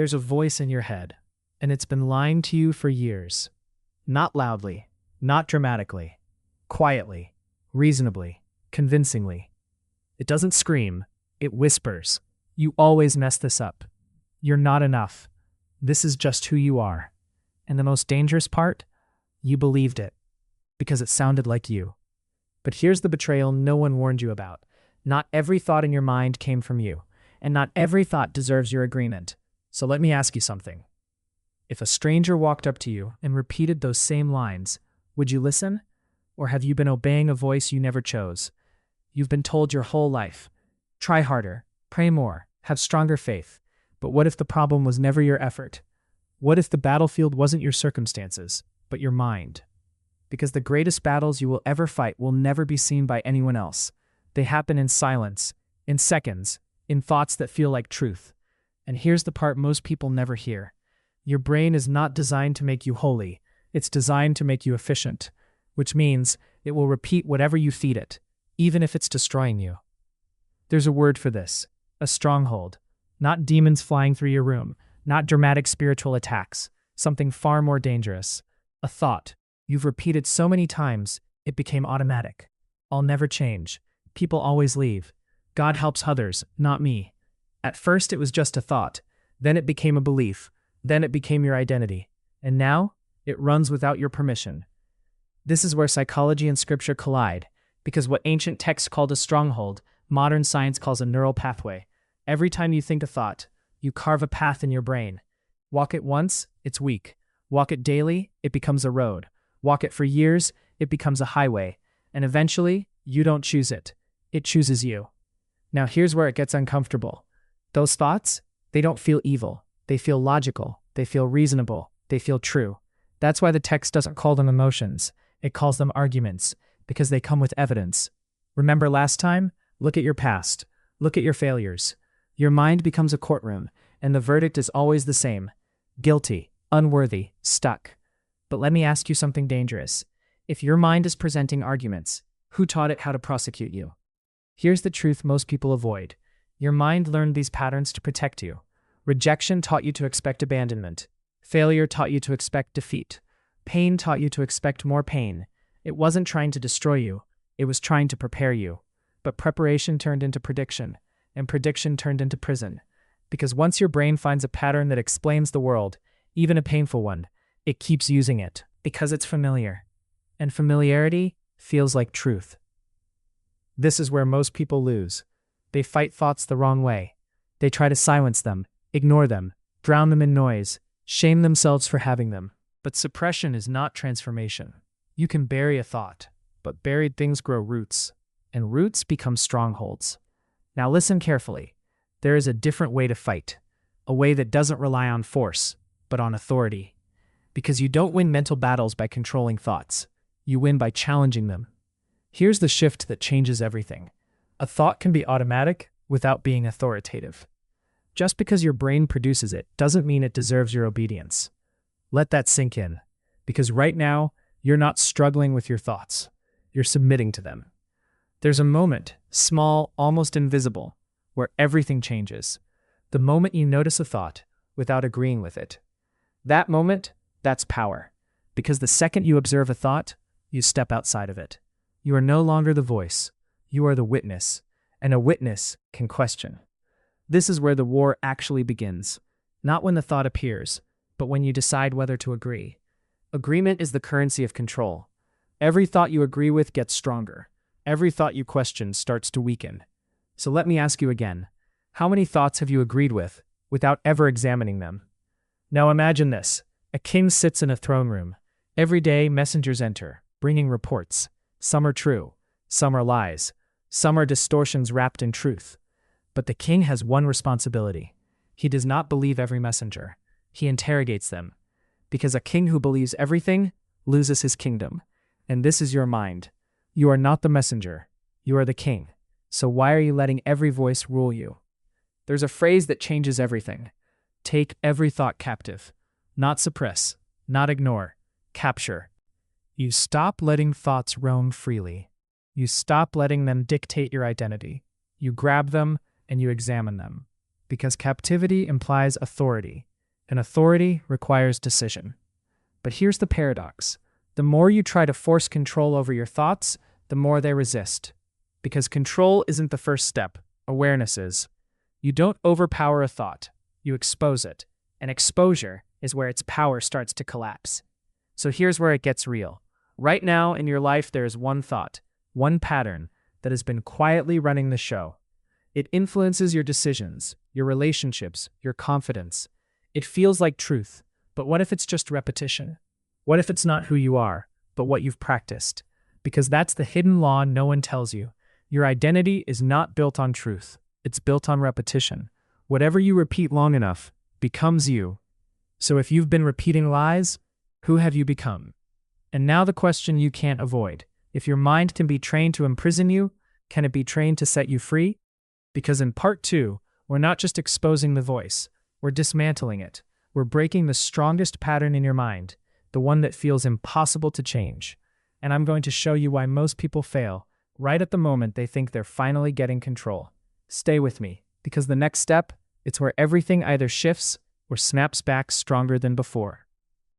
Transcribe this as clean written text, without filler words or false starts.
There's a voice in your head, and it's been lying to you for years. Not loudly, not dramatically, quietly, reasonably, convincingly. It doesn't scream, it whispers. You always mess this up. You're not enough. This is just who you are. And the most dangerous part? You believed it, because it sounded like you. But here's the betrayal no one warned you about. Not every thought in your mind came from you, and not every thought deserves your agreement. So let me ask you something. If a stranger walked up to you and repeated those same lines, would you listen? Or have you been obeying a voice you never chose? You've been told your whole life, try harder, pray more, have stronger faith. But what if the problem was never your effort? What if the battlefield wasn't your circumstances, but your mind? Because the greatest battles you will ever fight will never be seen by anyone else. They happen in silence, in seconds, in thoughts that feel like truth. And here's the part most people never hear. Your brain is not designed to make you holy. It's designed to make you efficient, which means it will repeat whatever you feed it, even if it's destroying you. There's a word for this, a stronghold. Not demons flying through your room, not dramatic spiritual attacks, something far more dangerous. A thought you've repeated so many times, it became automatic. I'll never change. People always leave. God helps others, not me. At first it was just a thought, then it became a belief, then it became your identity, and now it runs without your permission. This is where psychology and scripture collide, because what ancient texts called a stronghold, modern science calls a neural pathway. Every time you think a thought, you carve a path in your brain. Walk it once, it's weak. Walk it daily, it becomes a road. Walk it for years, it becomes a highway. And eventually, you don't choose it. It chooses you. Now here's where it gets uncomfortable. Those thoughts, they don't feel evil. They feel logical. They feel reasonable. They feel true. That's why the text doesn't call them emotions. It calls them arguments, because they come with evidence. Remember last time? Look at your past. Look at your failures. Your mind becomes a courtroom, and the verdict is always the same. Guilty, unworthy, stuck. But let me ask you something dangerous. If your mind is presenting arguments, who taught it how to prosecute you? Here's the truth most people avoid. Your mind learned these patterns to protect you. Rejection taught you to expect abandonment. Failure taught you to expect defeat. Pain taught you to expect more pain. It wasn't trying to destroy you. It was trying to prepare you. But preparation turned into prediction, and prediction turned into prison. Because once your brain finds a pattern that explains the world, even a painful one, it keeps using it because it's familiar. And familiarity feels like truth. This is where most people lose. They fight thoughts the wrong way. They try to silence them, ignore them, drown them in noise, shame themselves for having them. But suppression is not transformation. You can bury a thought, but buried things grow roots, and roots become strongholds. Now listen carefully. There is a different way to fight, a way that doesn't rely on force, but on authority. Because you don't win mental battles by controlling thoughts. You win by challenging them. Here's the shift that changes everything. A thought can be automatic without being authoritative. Just because your brain produces it doesn't mean it deserves your obedience. Let that sink in, because right now, you're not struggling with your thoughts. You're submitting to them. There's a moment, small, almost invisible, where everything changes. The moment you notice a thought without agreeing with it. That moment, that's power. Because the second you observe a thought, you step outside of it. You are no longer the voice. You are the witness, and a witness can question. This is where the war actually begins. Not when the thought appears, but when you decide whether to agree. Agreement is the currency of control. Every thought you agree with gets stronger. Every thought you question starts to weaken. So let me ask you again. How many thoughts have you agreed with without ever examining them? Now imagine this. A king sits in a throne room. Every day messengers enter, bringing reports. Some are true. Some are lies. Some are distortions wrapped in truth. But the king has one responsibility. He does not believe every messenger. He interrogates them. Because a king who believes everything loses his kingdom. And this is your mind. You are not the messenger. You are the king. So why are you letting every voice rule you? There's a phrase that changes everything. Take every thought captive. Not suppress. Not ignore. Capture. You stop letting thoughts roam freely. You stop letting them dictate your identity. You grab them and you examine them. Because captivity implies authority. and authority requires decision. But here's the paradox. The more you try to force control over your thoughts, the more they resist. Because control isn't the first step, awareness is. You don't overpower a thought, you expose it. And exposure is where its power starts to collapse. So here's where it gets real. Right now in your life, there is one thought, one pattern that has been quietly running the show. It influences your decisions, your relationships, your confidence. It feels like truth, but what if it's just repetition? What if it's not who you are, but what you've practiced? Because that's the hidden law no one tells you. Your identity is not built on truth. It's built on repetition. Whatever you repeat long enough becomes you. So if you've been repeating lies, who have you become? And now the question you can't avoid. If your mind can be trained to imprison you, can it be trained to set you free? Because in part 2, we're not just exposing the voice, we're dismantling it. We're breaking the strongest pattern in your mind, the one that feels impossible to change. And I'm going to show you why most people fail right at the moment they think they're finally getting control. Stay with me, because the next step, it's where everything either shifts or snaps back stronger than before.